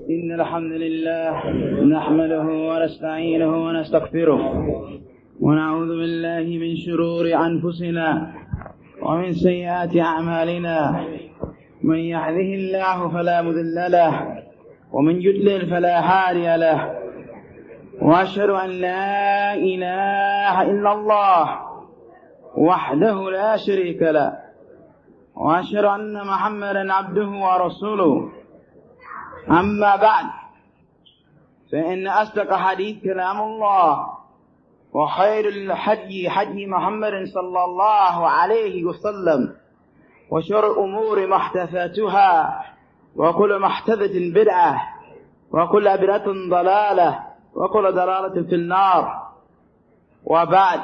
إن الحمد لله نحمده ونستعينه ونستغفره ونعوذ بالله من شرور أنفسنا ومن سيئات أعمالنا. من يهده الله فلا مضل له ومن يضلل فلا هادي له. وأشهد أن لا إله إلا الله وحده لا شريك له وأشهد أن محمدا عبده ورسوله. أما بعد فإن أصدق حديث كلام الله وخير الحدي حدي محمد صلى الله عليه وسلم وشر الأمور محدثاتها وكل محدثة بدعة وكل بدعة ضلالة وكل ضلالة في النار. وبعد,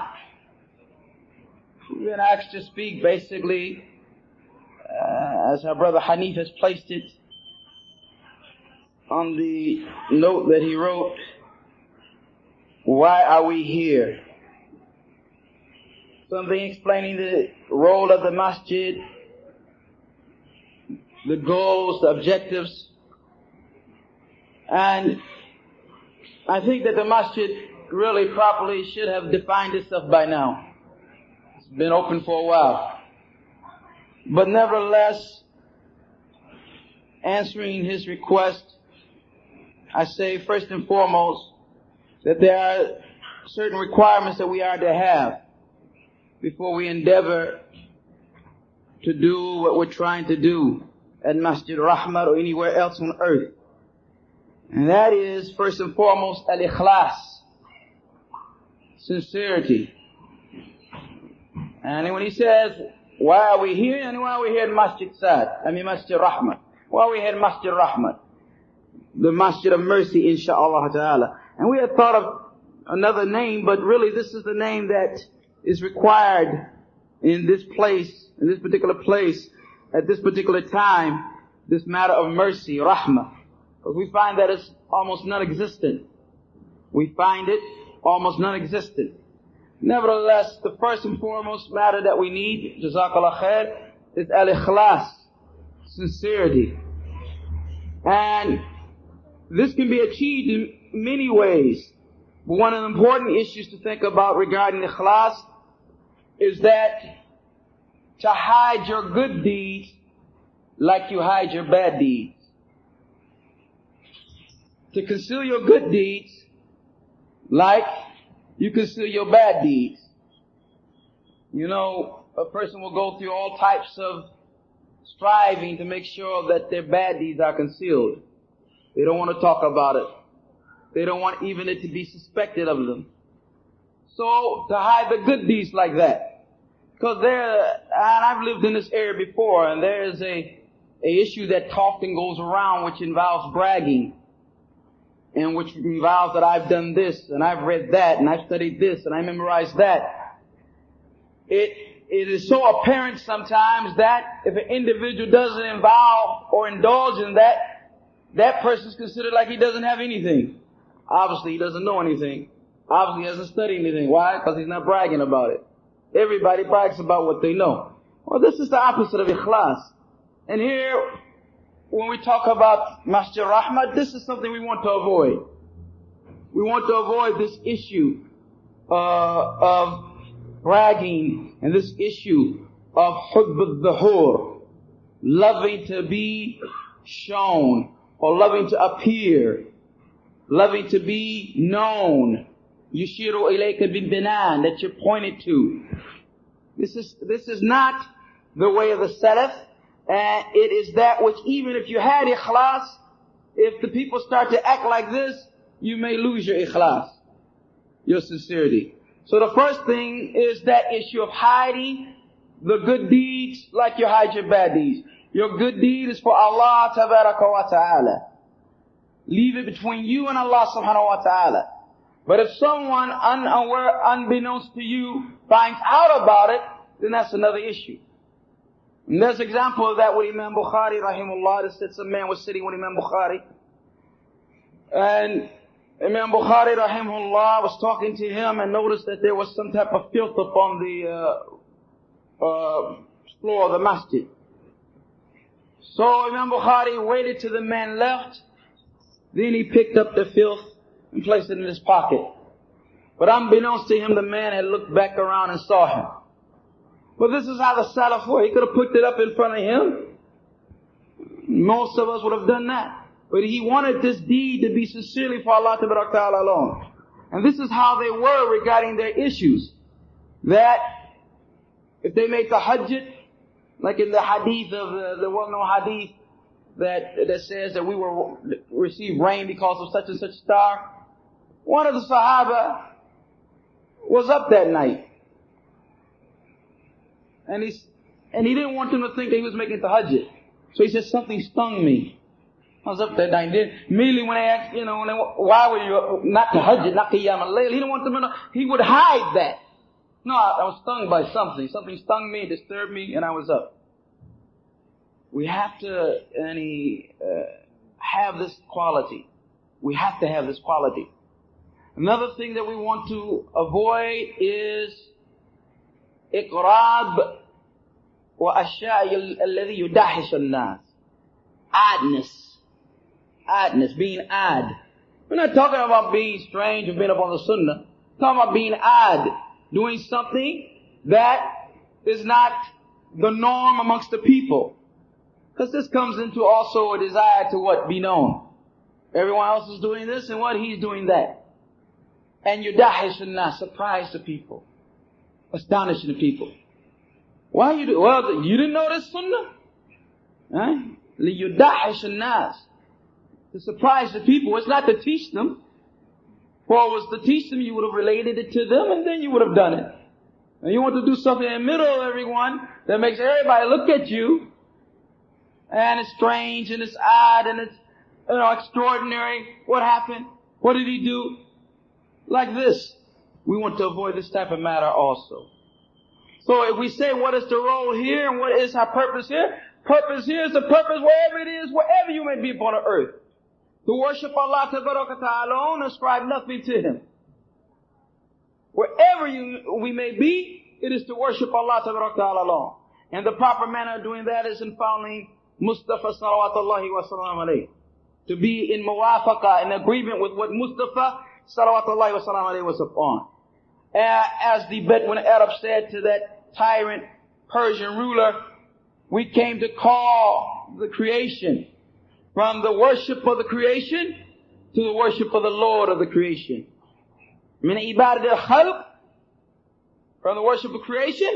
we've been asked to speak basically as our brother Hanif has placed it on the note that he wrote, why are we here? Something explaining the role of the Masjid, the goals, the objectives. And I think that the Masjid really properly should have defined itself by now. It's been open for a while. But nevertheless, answering his request, I say first and foremost that there are certain requirements that we are to have before we endeavor to do what we're trying to do at Masjid Rahmat or anywhere else on earth. And that is first and foremost al-ikhlas, sincerity. And when he says, why are we here? And why are we here at Masjid Masjid Rahmat? Why are we here at Masjid Rahmat? The Masjid of Mercy, inshaAllah ta'ala. And we had thought of another name, but really this is the name that is required in this place, in this particular place, at this particular time, this matter of mercy, rahmah. Because we find that it's almost non-existent. We find it almost non-existent. Nevertheless, the first and foremost matter that we need, jazakallah khair, is al-ikhlas, sincerity. And this can be achieved in many ways. But one of the important issues to think about regarding ikhlas is that to hide your good deeds like you hide your bad deeds. To conceal your good deeds like you conceal your bad deeds. You know, a person will go through all types of striving to make sure that their bad deeds are concealed. They don't want to talk about it. They don't want even it to be suspected of them. So, to hide the good deeds like that. Because and I've lived in this area before, and there is a issue that often goes around which involves bragging. And which involves that I've done this, and I've read that, and I've studied this, and I memorized that. It is so apparent sometimes that if an individual doesn't involve or indulge in that, that person is considered like he doesn't have anything. Obviously, he doesn't know anything. Obviously, he hasn't studied anything. Why? Because he's not bragging about it. Everybody brags about what they know. Well, this is the opposite of ikhlas. And here, when we talk about Masjid Rahmat, this is something we want to avoid. We want to avoid this issue of bragging and this issue of hubb al-dhuhur, loving to be shown or loving to appear, loving to be known. Yushiru ilayka bil binan, that you're pointed to. This is not the way of the Salaf. And it is that which, even if you had ikhlas, if the people start to act like this, you may lose your ikhlas, your sincerity. So the first thing is that issue of hiding the good deeds like you hide your bad deeds. Your good deed is for Allah tabaraka wa ta'ala. Leave it between you and Allah subhanahu wa ta'ala. But if someone unaware, unbeknownst to you, finds out about it, then that's another issue. And there's an example of that with Imam Bukhari, rahimahullah. That said some man was sitting with Imam Bukhari. And Imam Bukhari, rahimahullah, was talking to him and noticed that there was some type of filth upon the floor of the masjid. So Imam Bukhari waited till the man left Then he picked up the filth and placed it in his pocket. But unbeknownst to him, the man had looked back around and saw him. But this is how the Salaf were. He could have picked it up in front of him. Most of us would have done that. But he wanted this deed to be sincerely for Allah Ta'ala alone. And this is how they were regarding their issues. That if they made tahajjud, like in the hadith of the well-known hadith that says that we will receive rain because of such and such star. One of the Sahaba was up that night. And he didn't want them to think that he was making tahajjud. So he said, something stung me. I was up that night. Then immediately when they asked, why were you not tahajjud, not qiyam al-layl, he didn't want them to know. He would hide that. No, I was stung by something. Something stung me, disturbed me, and I was up. We have to have this quality. We have to have this quality. Another thing that we want to avoid is إقراب وأشياء الذي يدهش الناس. Oddness, being odd. We're not talking about being strange or being up on the sunnah. We're talking about being odd, doing something that is not the norm amongst the people. Because this comes into also a desire to what? Be known. Everyone else is doing this and what? He's doing that. And yudahish an-nas, surprise the people. Astonishing the people. Why you do? Well, you didn't know this sunnah? Huh? Liyudahish an-nas. To surprise the people. It's not to teach them. For it was to teach them, you would have related it to them and then you would have done it. And you want to do something in the middle of everyone that makes everybody look at you. And it's strange and it's odd and it's extraordinary. What happened? What did he do? Like this. We want to avoid this type of matter also. So if we say what is the role here and what is our purpose here? Purpose here is the purpose wherever it is, wherever you may be upon the earth. To worship Allah Ta'ala alone, ascribe nothing to Him. Wherever we may be, it is to worship Allah Ta'ala alone. And the proper manner of doing that is in following Mustafa salawatullahi wa salam alayhi. To be in muwafaqa, in agreement with what Mustafa salawatullahi wa salam alayhi was upon. As the Bedouin Arab said to that tyrant Persian ruler, we came to call the creation from the worship of the creation to the worship of the Lord of the creation. Min ibadat al-khalq, from the worship of creation,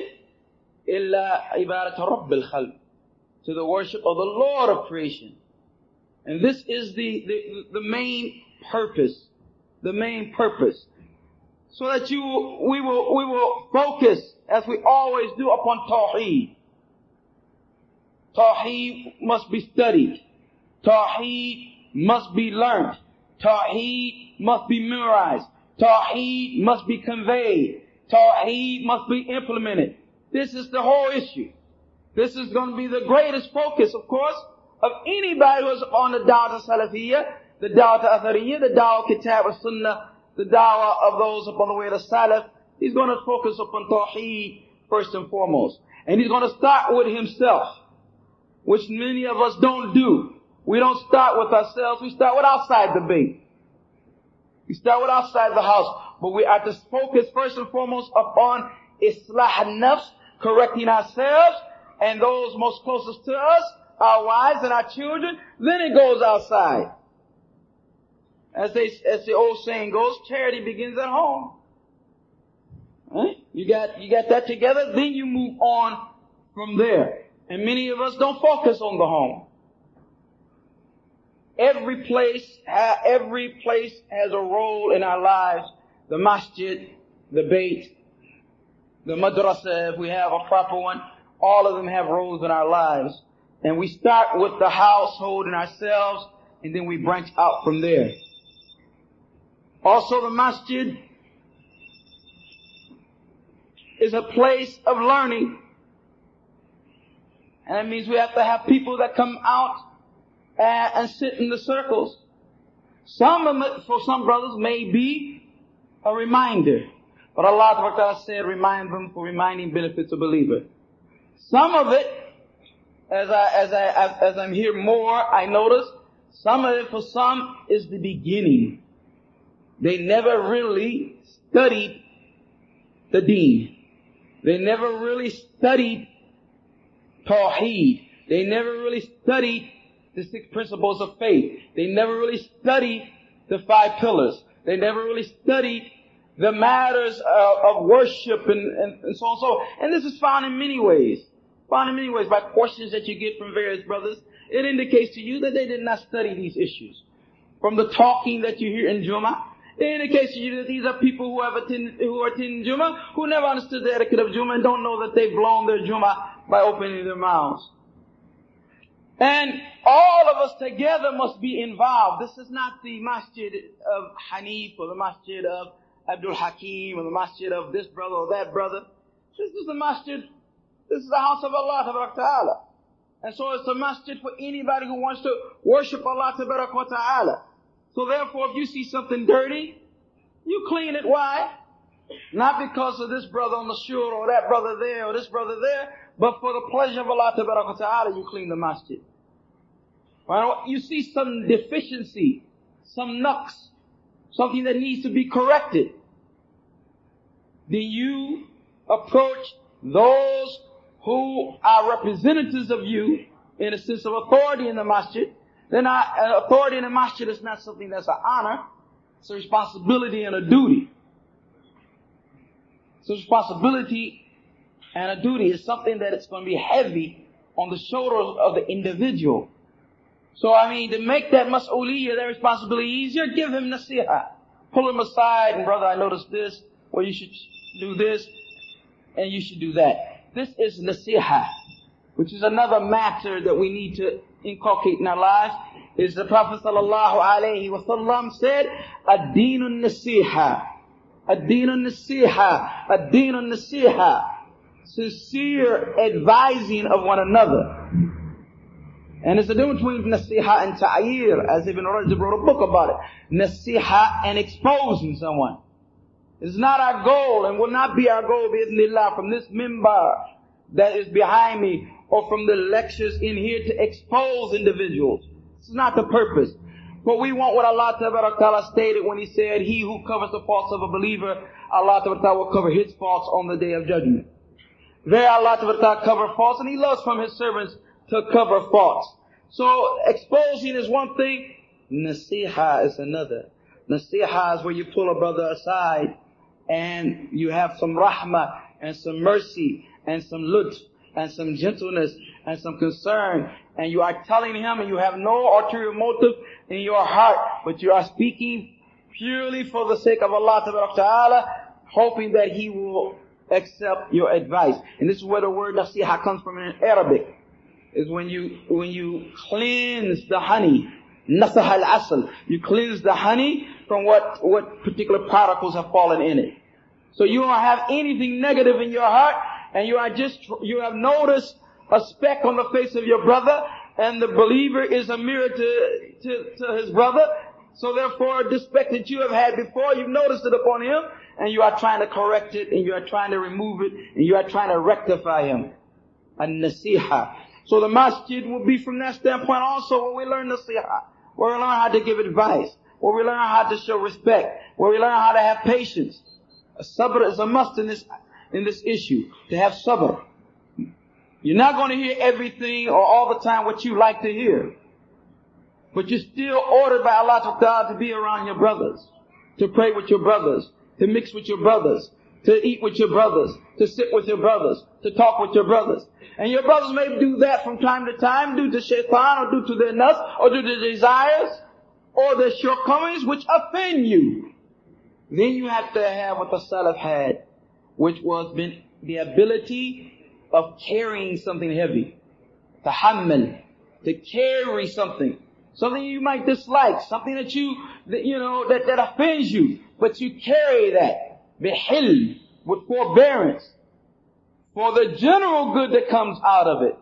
illa ibadat rabb al-khalq, to the worship of the Lord of creation. And this is the main purpose. The main purpose. So that we will focus, as we always do, upon Tawheed. Tawheed must be studied. Tawheed must be learnt. Tawheed must be memorized. Tawheed must be conveyed. Tawheed must be implemented. This is the whole issue. This is going to be the greatest focus, of course, of anybody who's on the da'wah Salafiyyah, the da'wah Athariyah, the da'wah Kitab al-Sunnah, the da'wah of those upon the way of the Salaf. He's going to focus upon Tawheed first and foremost. And he's going to start with himself, which many of us don't do. We don't start with ourselves, we start with outside the bait. We start with outside the house. But we are to focus first and foremost upon Islah al-Nafs, correcting ourselves, and those most closest to us, our wives and our children. Then it goes outside. As the old saying goes, charity begins at home. Right? You got that together, then you move on from there. And many of us don't focus on the home. Every place has a role in our lives. The masjid, the bait, the madrasa, if we have a proper one, all of them have roles in our lives. And we start with the household and ourselves, and then we branch out from there. Also, the masjid is a place of learning. And that means we have to have people that come out and sit in the circles. Some of it, for some brothers, may be a reminder. But Allah Ta'ala said, remind them, for reminding benefits a believer. Some of it, as I'm here more, I notice, Some of it, for some, is the beginning. They never really studied the deen. They never really studied Tawheed. They never really studied the 6 principles of faith. They never really studied the 5 pillars. They never really studied the matters of worship and so on and so. And this is found in many ways. Found in many ways by questions that you get from various brothers. It indicates to you that they did not study these issues. From the talking that you hear in Jummah, it indicates to you that these are people who are attending Jummah, who never understood the etiquette of Jummah and don't know that they've blown their Jummah by opening their mouths. And all of us together must be involved. This is not the Masjid of Hanif or the Masjid of Abdul Hakim or the Masjid of this brother or that brother. This is the Masjid. This is the house of Allah Ta'ala. And so it's a masjid for anybody who wants to worship Allah Ta'ala. So therefore, if you see something dirty, you clean it. Why? Not because of this brother on the shore or that brother there or this brother there, but for the pleasure of Allah Ta'ala, you clean the masjid. Well, you see some deficiency, some nuqs, something that needs to be corrected. Then you approach those who are representatives of you in a sense of authority in the masjid. Then authority in the masjid is not something that's an honor. It's a responsibility and a duty. It's a responsibility and a duty. It's something that it's going to be heavy on the shoulders of the individual. So to make that mas'uliyah, that responsibility easier, give him nasiha. Pull him aside and brother, I noticed this, or you should do this, and you should do that. This is nasiha, which is another matter that we need to inculcate in our lives. Is the Prophet sallallahu alaihi wasallam said, ad-deenun nasiha, ad-deenun nasiha, ad-deenun nasiha. Sincere advising of one another. And it's the difference between nasiha and ta'yir, as Ibn Rajab wrote a book about it. Nasiha and exposing someone. It's not our goal and will not be our goal, bi'idhnillah, from this mimbar that is behind me or from the lectures in here to expose individuals. This is not the purpose. But we want what Allah Ta'ala stated when He said, he who covers the faults of a believer, Allah Ta'ala will cover his faults on the day of judgment. There Allah Ta'ala cover faults, and He loves from His servants to cover faults. So exposing is one thing, nasiha is another. Nasiha is where you pull a brother aside and you have some rahmah and some mercy and some lutf and some gentleness and some concern, and you are telling him, and you have no ulterior motive in your heart, but you are speaking purely for the sake of Allah Ta'ala, hoping that He will accept your advice. And this is where the word nasiha comes from in Arabic. Is when you cleanse the honey, nasah al-asl, you cleanse the honey from what particular particles have fallen in it. So you don't have anything negative in your heart, and you have noticed a speck on the face of your brother, and the believer is a mirror to his brother. So therefore, the speck that you have had before, you've noticed it upon him, and you are trying to correct it, and you are trying to remove it, and you are trying to rectify him. An-nasiha. So the masjid will be from that standpoint also where we learn nasiha, where we learn how to give advice, where we learn how to show respect, where we learn how to have patience. A sabr is a must in this issue, to have sabr. You're not going to hear everything or all the time what you like to hear. But you're still ordered by Allah Ta'ala to be around your brothers, to pray with your brothers, to mix with your brothers, to eat with your brothers, to sit with your brothers, to talk with your brothers. And your brothers may do that from time to time due to shaitan or due to their nafs or due to their desires or their shortcomings which offend you. Then you have to have what the Salaf had, which was the ability of carrying something heavy. Tahammal, to carry something you might dislike, something that offends you, but you carry that, bihilm, with forbearance, for the general good that comes out of it,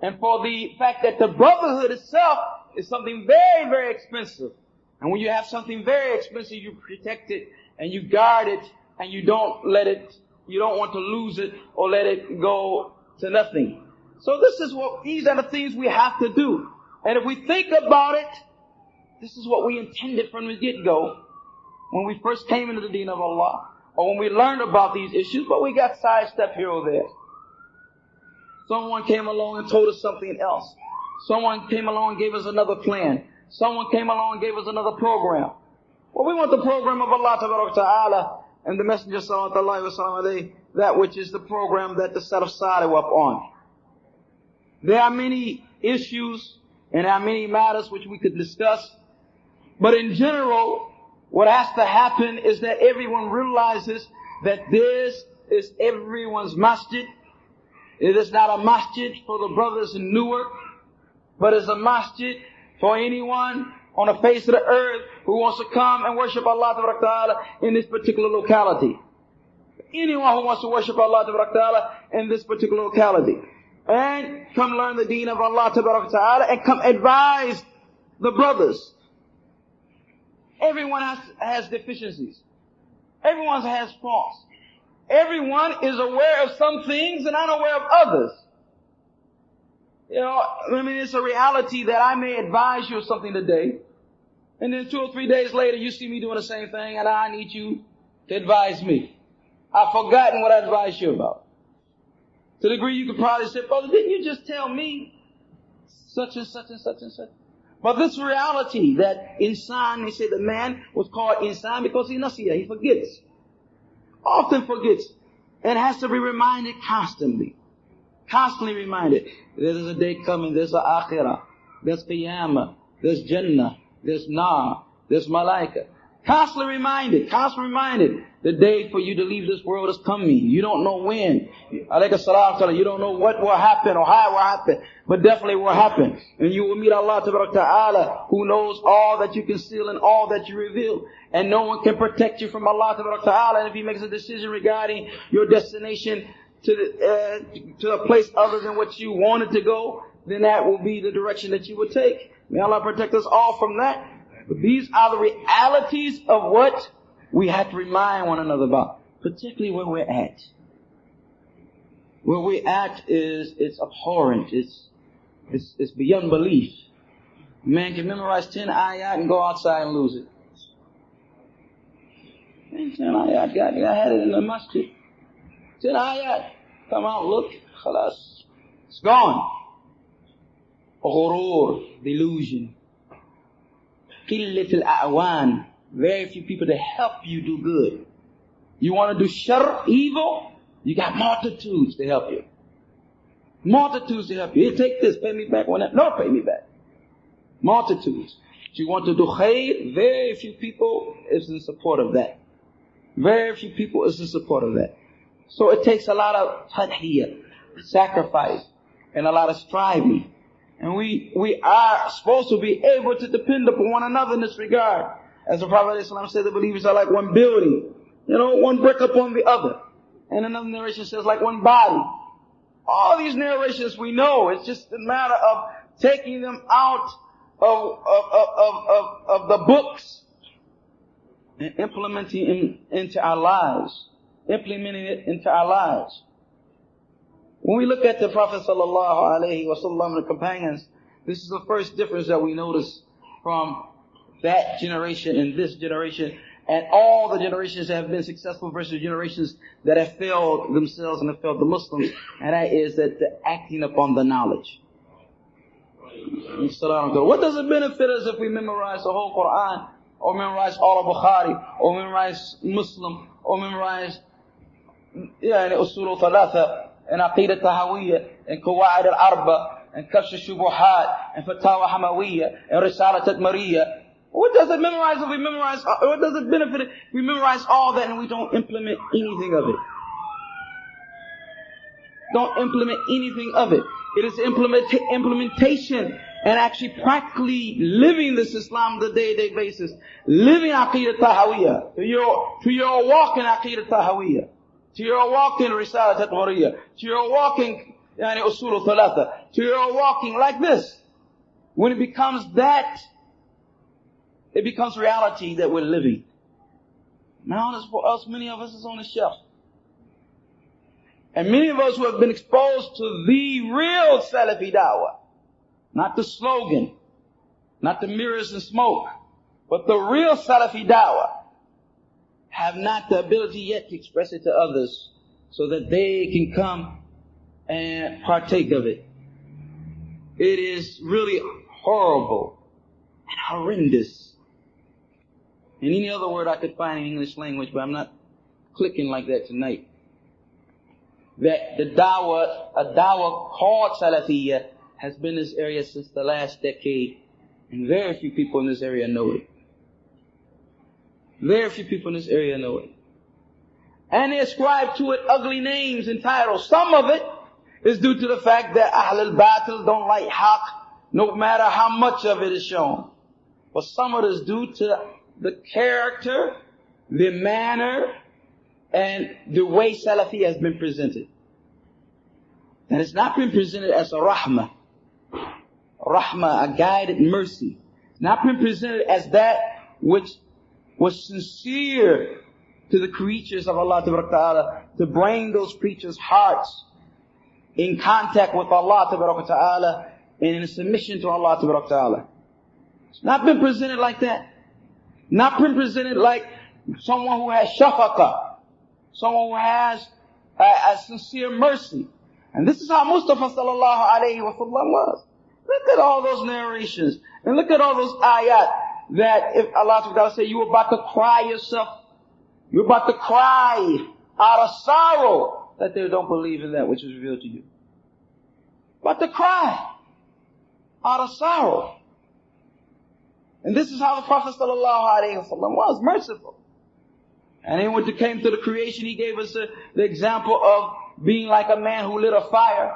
and for the fact that the brotherhood itself is something very, very expensive. And when you have something very expensive, you protect it and you guard it, and you don't want to lose it or let it go to nothing. So these are the things we have to do. And if we think about it, This is what we intended from the get-go when we first came into the deen of Allah, or when we learned about these issues, but we got sidestepped here or there. Someone came along and told us something else. Someone came along and gave us another plan. Someone came along and gave us another program. Well, we want the program of Allah Ta'ala and the Messenger Sallallahu Alaihi Wasallam, that which is the program that the Salaf Salih were upon. There are many issues and there are many matters which we could discuss, but in general, what has to happen is that everyone realizes that this is everyone's masjid. It is not a masjid for the brothers in Newark, but it's a masjid for anyone on the face of the earth who wants to come and worship Allah Ta'ala in this particular locality. Anyone who wants to worship Allah Ta'ala in this particular locality. And come learn the deen of Allah Ta'ala and come advise the brothers. Everyone has deficiencies. Everyone has faults. Everyone is aware of some things and unaware of others. You know, I mean, it's a reality that I may advise you of something today, and then 2 or 3 days later you see me doing the same thing, and I need you to advise me. I've forgotten what I advised you about. To the degree you could probably say, brother, didn't you just tell me such and such and such and such? But this reality that insan, they say the man was called insan because he nasiya, he forgets. Often forgets. And has to be reminded constantly. Constantly reminded. There's a day coming, there's a akhirah, there's qiyamah, there's jannah, there's nar, there's malaika. Constantly reminded. The day for you to leave this world is coming. You don't know when. Alayka salam, you don't know what will happen or how it will happen, but definitely will happen. And you will meet Allah Ta'ala, who knows all that you conceal and all that you reveal. And no one can protect you from Allah Ta'ala. And if He makes a decision regarding your destination to a place other than what you wanted to go, then that will be the direction that you will take. May Allah protect us all from that. But these are the realities of what we have to remind one another about, particularly where we're at. Where we're at it's abhorrent. It's beyond belief. Man can memorize 10 ayat and go outside and lose it. 10 ayat, God, I had it in the masjid. 10 ayat, come out, look, khalas, it's gone. Ghurur, delusion. Qillatul a'wan, very few people to help you do good. You want to do shar, evil, you got multitudes to help you. Multitudes to help you. Hey, take this, pay me back. No, pay me back. Multitudes. If you want to do khair, very few people is in support of that. Very few people is in support of that. So it takes a lot of tadhiyah, sacrifice, and a lot of striving. And we are supposed to be able to depend upon one another in this regard. As the Prophet ﷺ said, the believers are like one building. You know, one brick upon the other. And another narration says like one body. All these narrations we know. It's just a matter of taking them out of the books and implementing it into our lives. Implementing it into our lives. When we look at the Prophet sallallahu alaihi wasallam and the companions, this is the first difference that we notice from that generation and this generation and all the generations that have been successful versus generations that have failed themselves and have failed the Muslims, and that is that they're acting upon the knowledge. What does it benefit us if we memorize the whole Quran, or memorize all of Bukhari, or memorize Muslim, or memorize Usul Thalatha, and Aqidah Tahawiyya, and Qawaid al-Arba, and Kashf al-Shubuhat, and Fatawa Hamawiyya, and Risala Tadmariyya? What does it memorize if we memorize? What does it benefit if we memorize all that and we don't implement anything of it? Don't implement anything of it. It is implementation and actually practically living this Islam on a day-to-day basis. Living Aqidah Tahawiyya. To your walk in Aqidah Tahawiyya. To your walk in Risala Tadmariyya. To your walking Usul Thalatha. To your walking like this. When it becomes that, it becomes reality that we're living. Now, for us, many of us is on the shelf. And many of us who have been exposed to the real Salafi da'wah, not the slogan, not the mirrors and smoke, but the real Salafi da'wah, have not the ability yet to express it to others so that they can come and partake of it. It is really horrible and horrendous. And any other word I could find in English language, but I'm not clicking like that tonight. That the da'wah, a da'wah called Salafiyyah, has been in this area since the last decade, and very few people in this area know it. Very few people in this area know it. And they ascribe to it ugly names and titles. Some of it is due to the fact that Ahl al-Batil don't like haqq, no matter how much of it is shown. But some of it is due to the character, the manner, and the way Salafi has been presented. And it's not been presented as a rahmah. Rahmah, a guided mercy. It's not been presented as that which was sincere to the creatures of Allah Ta'ala, to bring those creatures' hearts in contact with Allah Ta'ala and in submission to Allah Ta'ala. It's not been presented like that. Not been presented like someone who has shafaqah, someone who has a sincere mercy. And this is how Mustafa sallallahu alayhi wa sallam was. Look at all those narrations and look at all those ayat that if Allah Ta'ala say you were about to cry yourself, you're about to cry out of sorrow that they don't believe in that which is revealed to you. About to cry out of sorrow. And this is how the Prophet sallallahu alaihi wasallam was, merciful. And then when it came to the creation, he gave us the example of being like a man who lit a fire,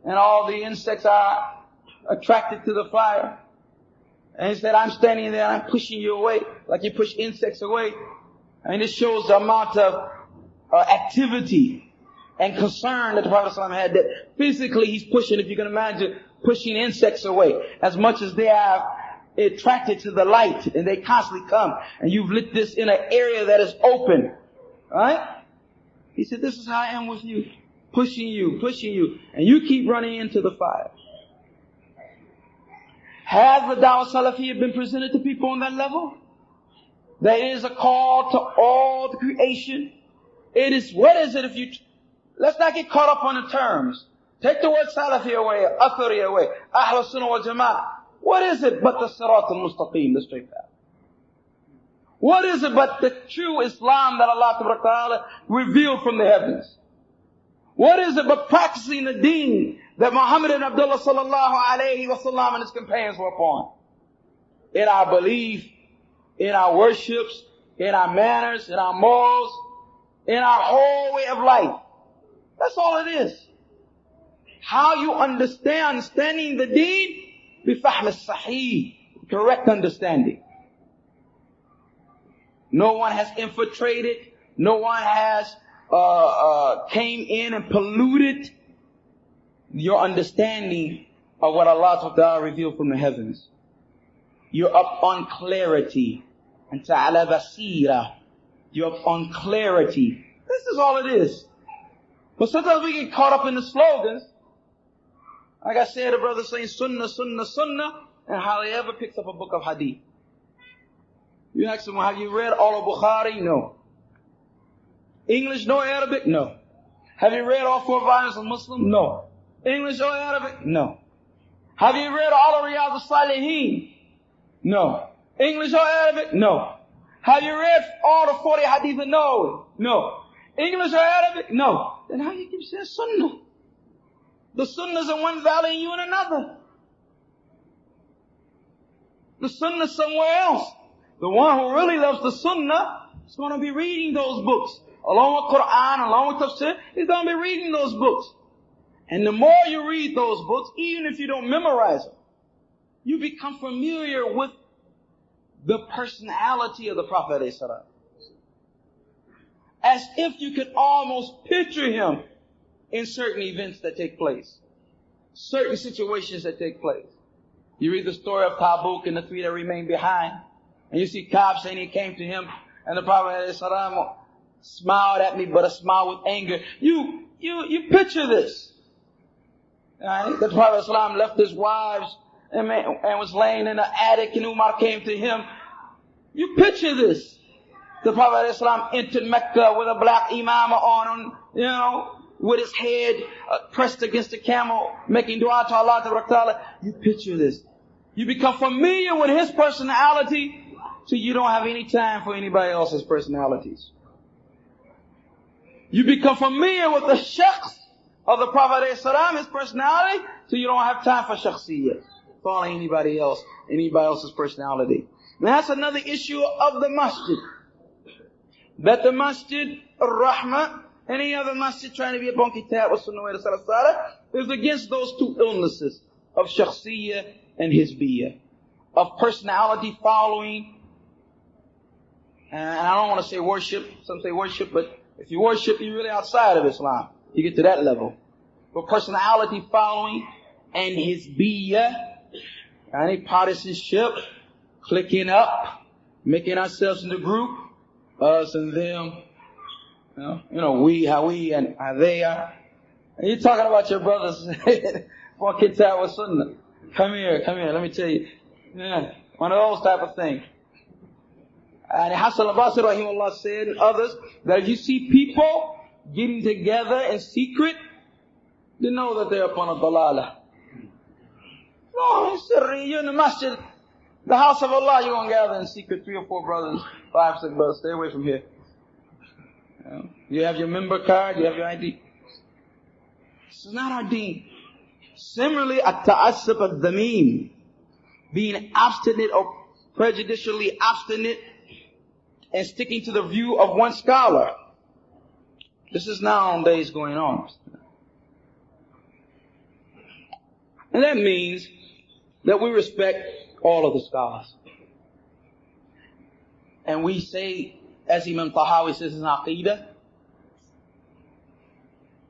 and all the insects are attracted to the fire. And he said, I'm standing there and I'm pushing you away, like you push insects away. And this shows the amount of activity and concern that the Prophet ﷺ had, that physically he's pushing, if you can imagine, pushing insects away, as much as they are attracted to the light and they constantly come. And you've lit this in an area that is open. Right? He said, this is how I am with you. Pushing you. And you keep running into the fire. Has the Dawah Salafiyyah been presented to people on that level? That is a call to all the creation. It is, what is it if you, let's not get caught up on the terms. Take the word Salafi away, Athari away, Ahl Sunnah wal Jama'ah. What is it but the Sirat al-Mustaqim, the straight path? What is it but the true Islam that Allah Ta'ala revealed from the heavens? What is it but practicing the deen that Muhammad and Abdullah sallallahu alayhi wa sallam and his companions were upon? In our belief, in our worships, in our manners, in our morals, in our whole way of life. That's all it is. How you understanding the deen, bifahm as-sahih, correct understanding. No one has infiltrated, no one has came in and polluted your understanding of what Allah Ta'ala revealed from the heavens. You're up on clarity. And ta'ala basira. You're up on clarity. This is all it is. But sometimes we get caught up in the slogans. Like I said, a brother saying sunnah, sunnah, sunnah, and hardly ever picks up a book of hadith. You ask him, have you read all of Bukhari? No. English, no Arabic? No. Have you read all 4 volumes of Muslim? No. English or Arabic? No. Have you read all of Riyadh al-Salihin? No. English or Arabic? No. Have you read all the 40 hadith of Nawawi? No. English or Arabic? No. Then how you keep saying sunnah? The sunnah's in one valley and you in another. The sunnah's somewhere else. The one who really loves the sunnah is going to be reading those books. Along with Quran, along with Tafsir, he's going to be reading those books. And the more you read those books, even if you don't memorize them, you become familiar with the personality of the Prophet ﷺ. As if you could almost picture him in certain events that take place. Certain situations that take place. You read the story of Tabuk and the 3 that remained behind. And you see Ka'b saying he came to him and the Prophet ﷺ smiled at me, but a smile with anger. You picture this. Right? The Prophet ﷺ left his wives and was laying in the attic, and Umar came to him. You picture this. The Prophet ﷺ entered Mecca with a black imamah on, with his head pressed against the camel, making dua to Allah Ta'ala. You picture this. You become familiar with his personality, so you don't have any time for anybody else's personalities. You become familiar with the shakhs of the Prophet ﷺ, his personality, so you don't have time for shakhsiyyah, following anybody else's personality. And that's another issue of the masjid. That the masjid, ar-Rahmah, any other masjid trying to be upon kitab or sunnah wa salaf is against those two illnesses of shakhsiyyah and hizbiyyah, of personality following. And I don't want to say worship, some say worship, but if you worship, you're really outside of Islam. You get to that level. But personality following and hizbiyyah, any partisanship, clicking up, making ourselves in the group, us and them, we, how we, and how they are. And you're talking about your brothers for kitab wa sunnah. Come here, let me tell you. Yeah, one of those type of things. And Hassan al-Basri rahimahullah said, and others, that if you see people getting together in secret, then know that they're upon a dalala. No, you're in the masjid, the house of Allah, you're going to gather in secret, 3 or 4 brothers, 5, 6 brothers, stay away from here. You have your member card, you have your ID. This is not our deen. Similarly, at-ta'assub al-dhameen, being abstinent or prejudicially abstinent and sticking to the view of one scholar. This is nowadays going on. And that means that we respect all of the scholars. And we say, as Imam Tahawi says in Aqidah,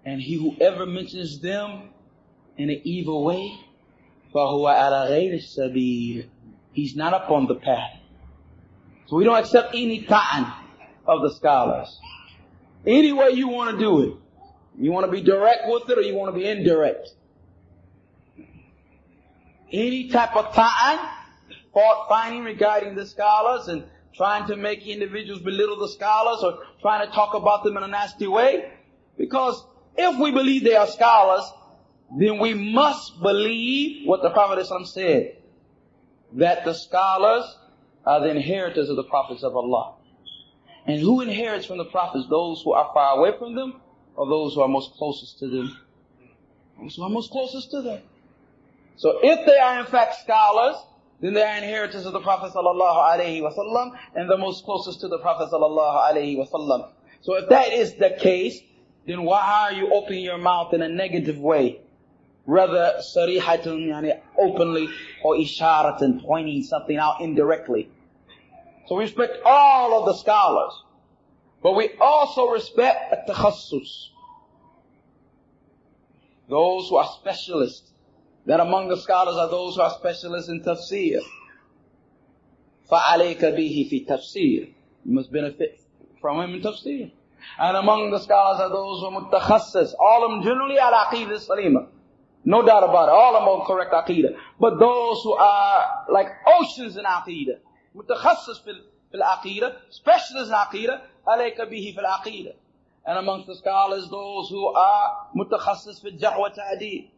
and he whoever mentions them in an evil way, فَهُوَ عَلَى غَيْرِ السَّبِيلِ, he's not upon the path. So we don't accept any ta'an of the scholars. Any way you want to do it. You want to be direct with it or you want to be indirect. Any type of ta'an, fault finding regarding the scholars and trying to make individuals belittle the scholars or trying to talk about them in a nasty way. Because if we believe they are scholars, then we must believe what the Prophet ﷺ said, that the scholars are the inheritors of the prophets of Allah. And who inherits from the prophets? Those who are far away from them or those who are most closest to them? Those who are most closest to them. So if they are in fact scholars, then they are inheritors of the Prophet ﷺ and the most closest to the Prophet ﷺ. So if that is the case, then why are you opening your mouth in a negative way? Rather, sarihatun, yani openly, or isharatan, pointing something out indirectly. So we respect all of the scholars, but we also respect at-takhassus, those who are specialists. That among the scholars are those who are specialists in tafsir. فَعَلَيْكَ بِهِ فِي تَفْسِير. You must benefit from him in tafsir. And among the scholars are those who are mutakhassis. All of them generally are aqidah salima. No doubt about it. All of them are correct aqidah. But those who are like oceans in aqidah, mutakhassis fil aqidah, specialists in aqidah, عَلَيْكَ بِهِ فِي الْعَقِيدَةِ. And amongst the scholars, those who are mutakhassis fil jarh wa ta'deel.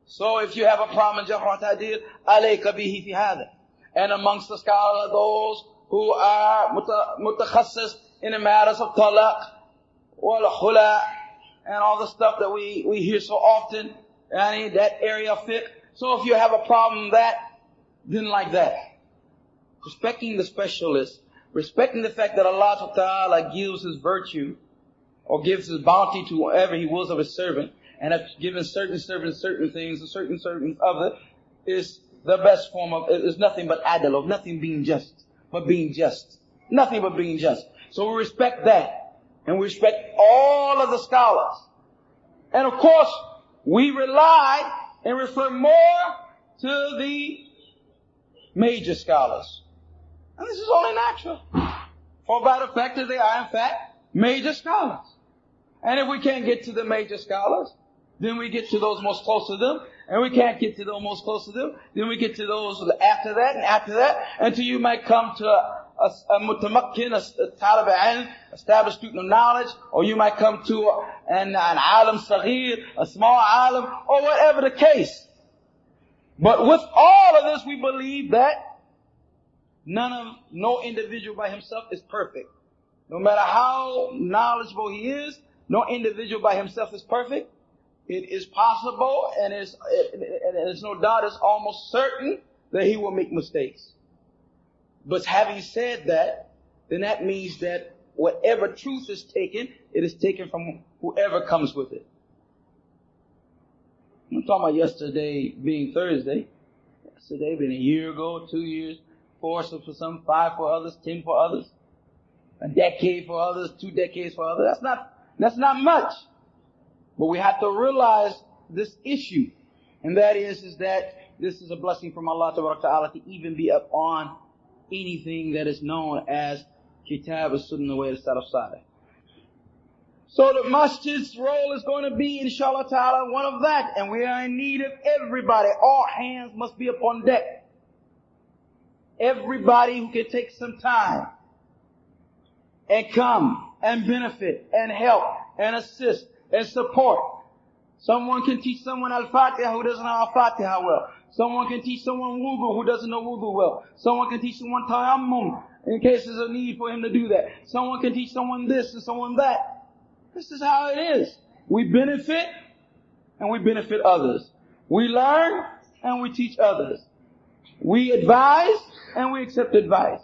So if you have a problem in jarh wa ta'deel, عَلَيْكَ بِهِ فِي هَذَا. And amongst the scholars are those who are mutakhassis in the matters of talaq, wal khula, and all the stuff that we hear so often, and that area of fiqh. So if you have a problem with that, then like that. Respecting the specialists, respecting the fact that Allah Ta'ala gives His virtue, or gives His bounty to whoever He wills of His servant, and have given certain servants certain things, and certain servants of it, is the best form of, is nothing but adl, of nothing being just, but being just. Nothing but being just. So we respect that. And we respect all of the scholars. And of course, we rely and refer more to the major scholars. And this is only natural. For by the fact that they are in fact major scholars. And if we can't get to the major scholars, then we get to those most close to them. and we can't get to those most close to them. Then we get to those after that and after that, until you might come to a mutamakkin, a talib al-ilm, established student of knowledge, or you might come to an alim saghir, a small alim, or whatever the case. But with all of this, we believe that no individual by himself is perfect. No matter how knowledgeable he is, no individual by himself is perfect. It is possible, and there's no doubt, it's almost certain that he will make mistakes. But having said that, then that means that whatever truth is taken, it is taken from whoever comes with it. I'm talking about yesterday being Thursday. Yesterday being a year ago, 2 years, 4 for some, 5 for others, 10 for others, a decade for others, 2 decades for others. That's not much. But we have to realize this issue. And that is that this is a blessing from Allah Ta'ala to even be upon anything that is known as Kitab al-Sunnah wa al-Salaf Salih. So the masjid's role is going to be, inshallah ta'ala, one of that. And we are in need of everybody. All hands must be upon deck. Everybody who can take some time and come and benefit and help and assist and support. Someone can teach someone al-Fatiha who doesn't know al-Fatiha well. Someone can teach someone wudu who doesn't know wudu well. Someone can teach someone tayammum in case there's a need for him to do that. Someone can teach someone this and someone that. This is how it is. We benefit and we benefit others. We learn and we teach others. We advise and we accept advice.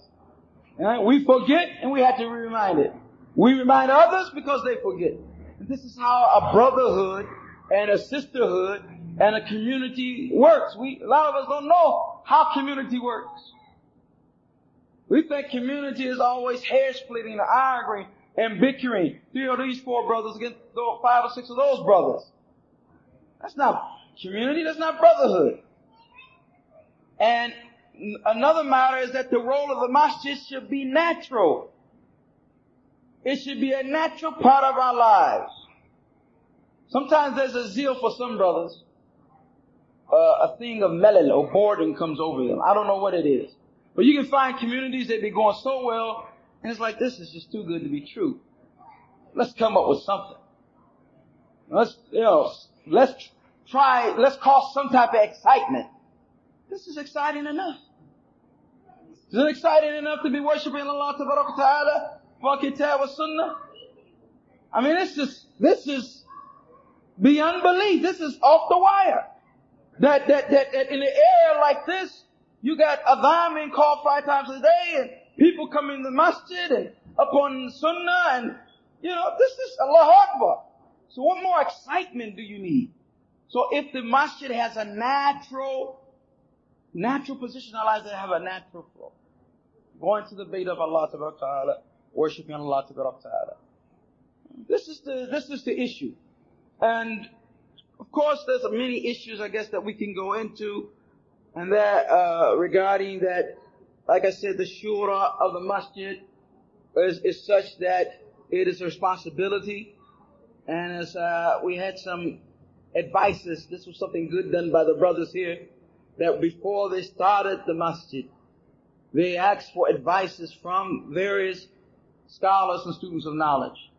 Right? We forget and we have to be reminded. We remind others because they forget. And this is how a brotherhood and a sisterhood and a community works. A lot of us don't know how community works. We think community is always hair splitting, arguing, and bickering. 3 of these 4 brothers against 5 or 6 of those brothers. That's not community, that's not brotherhood. And another matter is that the role of the masjid should be natural. It should be a natural part of our lives. Sometimes there's a zeal for some brothers. A thing of melal or boredom comes over them. I don't know what it is. But you can find communities that be going so well, and it's like, this is just too good to be true. Let's come up with something. Let's cause some type of excitement. This is exciting enough. Is it exciting enough to be worshiping Allah Ta'ala for Kitab wa Sunnah? I mean, this is beyond belief. This is off the wire. That in an area like this, you got adhan being called 5 times a day, and people coming to the masjid and upon sunnah, and this is Allahu Akbar. So what more excitement do you need? So if the masjid has a natural position, Allah has have a natural flow. Going to the bayt of Allah Ta'ala, worshiping Allah Ta'ala. This is the issue. And of course there's many issues, I guess, that we can go into, and that regarding that, like I said, the shura of the masjid is such that it is a responsibility. And as we had some advices, this was something good done by the brothers here, that before they started the masjid, they asked for advices from various scholars and students of knowledge.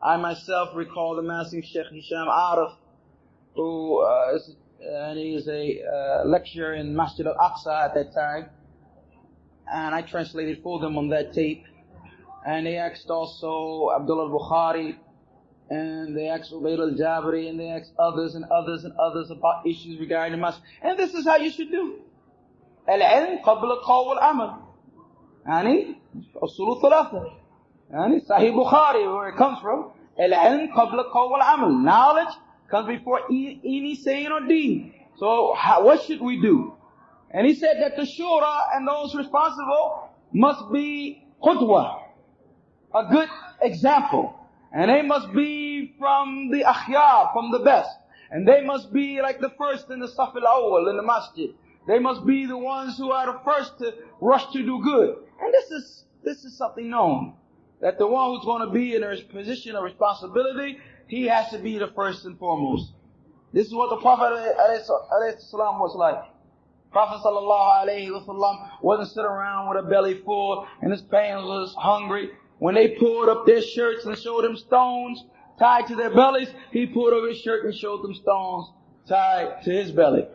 I myself recall the Master Sheikh Hisham Arif, who he is a lecturer in Masjid al-Aqsa at that time, and I translated for them on that tape. And they asked also Abdullah al-Bukhari, and they asked Uwais al-Jabri, and they asked others and others and others about issues regarding the masjid. And this is how you should do. Al-ilm qabla qawl al-amal. Yani, usul thalatha. Yani, Sahih Bukhari, where it comes from. Al-ilm qabla qawl al-amal. Knowledge comes before any saying or deed. So, what should we do? And he said that the shura and those responsible must be qudwa, a good example. And they must be from the akhyar, from the best. And they must be like the first in the saf al-awwal, in the masjid. They must be the ones who are the first to rush to do good. And this is something known. That the one who's going to be in a position of responsibility, he has to be the first and foremost. This is what the Prophet ﷺ was like. Prophet ﷺ wasn't sitting around with a belly full and his parents was hungry. When they pulled up their shirts and showed them stones tied to their bellies, he pulled up his shirt and showed them stones tied to his belly.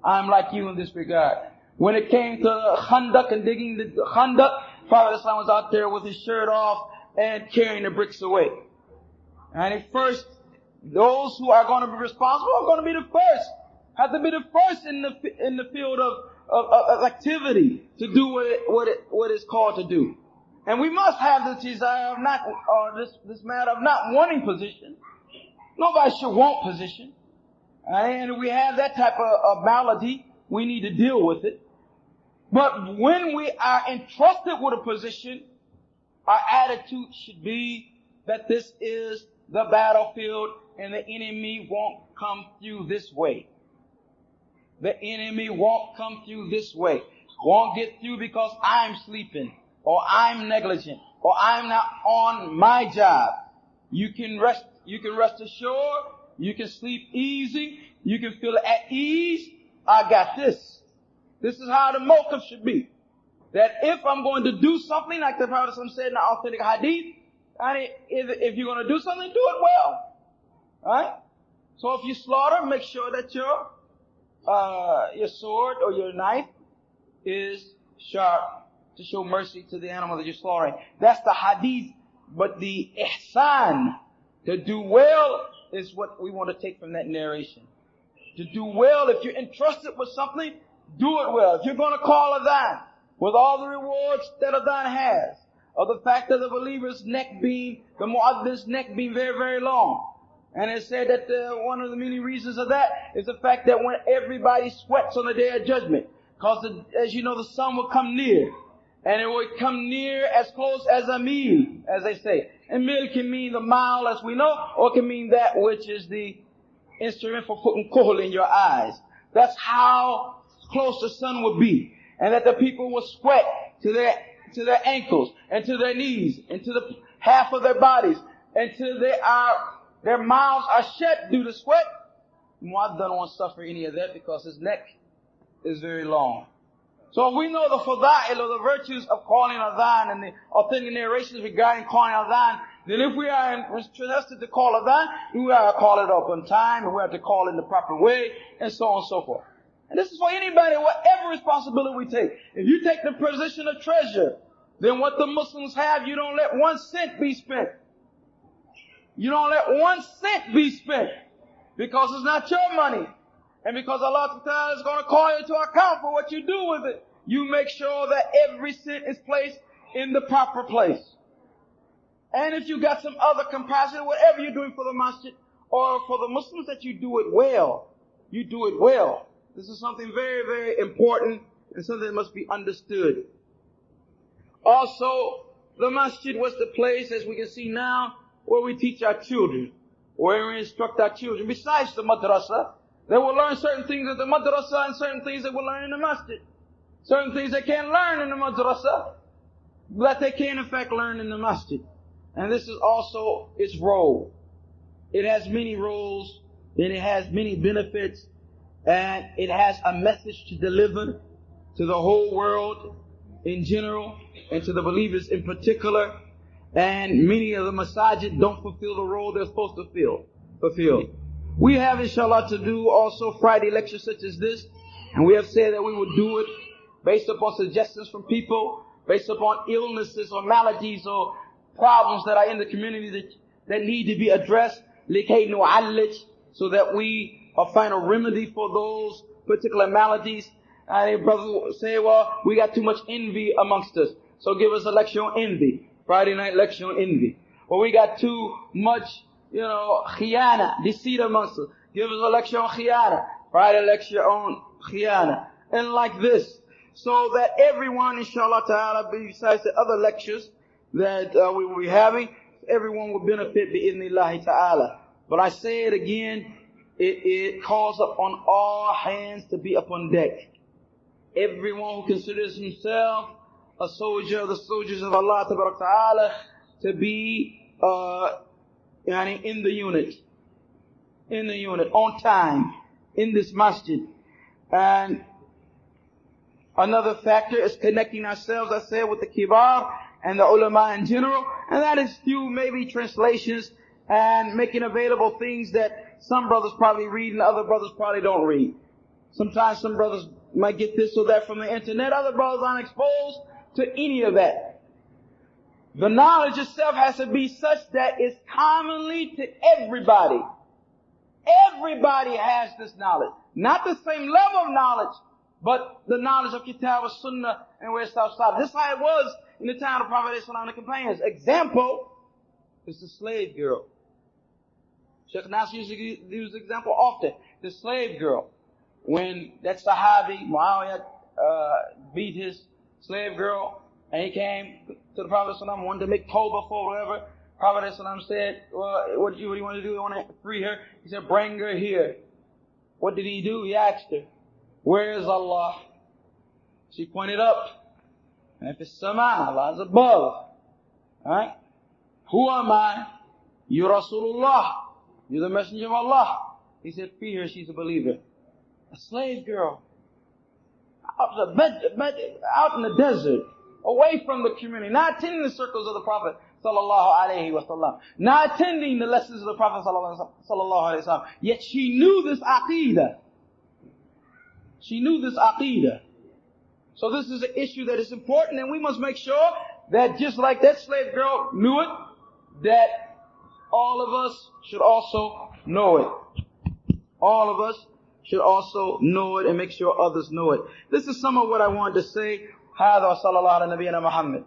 I'm like you in this regard. When it came to Khandaq and digging the Khandaq, Prophet ﷺ was out there with his shirt off and carrying the bricks away. And at first, those who are going to be responsible are going to be the first. Have to be the first in the field of activity to do what it's called to do. And we must have the desire of not, or this matter of not wanting position. Nobody should want position. And if we have that type of malady, we need to deal with it. But when we are entrusted with a position, our attitude should be that this is the battlefield and the enemy won't come through this way. The enemy won't come through this way. Won't get through because I'm sleeping, or I'm negligent, or I'm not on my job. You can rest assured, you can sleep easy, you can feel at ease. I got this. This is how the motive should be. That if I'm going to do something, like the Prophet said in the authentic hadith, if you're going to do something, do it well. Alright? So if you slaughter, make sure that your sword or your knife is sharp to show mercy to the animal that you're slaughtering. That's the hadith. But the ihsan, to do well, is what we want to take from that narration. To do well, if you're entrusted with something, do it well. If you're going to call adhan, with all the rewards that adhan has, of the fact that the believer's neck being, the mu'adhdhin's neck being very, very long. And it said that one of the many reasons of that is the fact that when everybody sweats on the day of judgment, because as you know, the sun will come near. And it will come near as close as a mil, as they say. And mil can mean the mile, as we know, or it can mean that which is the instrument for putting kohl in your eyes. That's how close the sun will be. And that the people will sweat to their ankles, and to their knees, and to the half of their bodies, until their mouths are shut due to sweat. Mu'adh don't want to suffer any of that because his neck is very long. So if we know the fada'il or the virtues of calling adhan and the authentic narrations regarding calling adhan, then if we are entrusted to call adhan, we have to call it up on time, and we have to call it in the proper way, and so on and so forth. And this is for anybody, whatever responsibility we take. If you take the position of treasure, then what the Muslims have, you don't let 1 cent be spent. You don't let 1 cent be spent. Because it's not your money. And because Allah Ta'ala is going to call you to account for what you do with it. You make sure that every cent is placed in the proper place. And if you got some other capacity, whatever you're doing for the masjid or for the Muslims, that you do it well. You do it well. This is something very, very important and something that must be understood. Also, the masjid was the place, as we can see now, where we teach our children, where we instruct our children. Besides the madrasa, they will learn certain things at the madrasa and certain things they will learn in the masjid. Certain things they can't learn in the madrasa, but they can in fact learn in the masjid. And this is also its role. It has many roles, and it has many benefits, and it has a message to deliver to the whole world in general, and to the believers in particular. And many of the masajid don't fulfill the role they're supposed to fulfill. We have, inshallah, to do also Friday lectures such as this, and we have said that we would do it based upon suggestions from people, based upon illnesses or maladies or problems that are in the community that need to be addressed, likay nu'allij, so that we find a remedy for those particular maladies. And brothers will say, well, we got too much envy amongst us, so give us a lecture on envy. Friday night lecture on envy. Or we got too much, khiyana, deceit amongst us. Give us a lecture on khiyana. Friday lecture on khiyana. And like this. So that everyone, inshallah ta'ala, besides the other lectures that we will be having, everyone will benefit bi'idhnillahi ta'ala. But I say it again, it calls upon all hands to be upon deck. Everyone who considers himself a soldier of the soldiers of Allah Ta'ala to be in the unit. in the unit, on time, in this masjid. And another factor is connecting ourselves, I said, with the kibar and the ulama in general. And that is through maybe translations and making available things that some brothers probably read and other brothers probably don't read. Sometimes some brothers might get this or that from the internet. Other brothers aren't exposed to any of that. The knowledge itself has to be such that it's commonly to everybody. Everybody has this knowledge. Not the same level of knowledge, but the knowledge of Kitab and Sunnah and where it's outside. This is how it was in the time of the Prophet and the companions. Example is the slave girl. Sheikh Nasr used to use the example often. The slave girl. When that Sahabi, Muawiyah, beat his slave girl, and he came to the Prophet ﷺ, wanted to make tawbah for whatever. Prophet ﷺ said, well, what do you want to do? You want to free her? He said, bring her here. What did he do? He asked her, where is Allah? She pointed up. And if it's Sama, Allah is above. Alright? Who am I? You Rasulullah. You're the messenger of Allah. He said, free her, she's a believer. A slave girl. Out in the desert. Away from the community. Not attending the circles of the Prophet sallallahu alaihi wasallam. Not attending the lessons of the Prophet sallallahu alaihi wasallam. Yet she knew this aqeedah. She knew this aqeedah. So this is an issue that is important, and we must make sure that just like that slave girl knew it, that all of us should also know it. All of us should also know it and make sure others know it. This is some of what I wanted to say. هذا وصلى الله على نبينا محمد.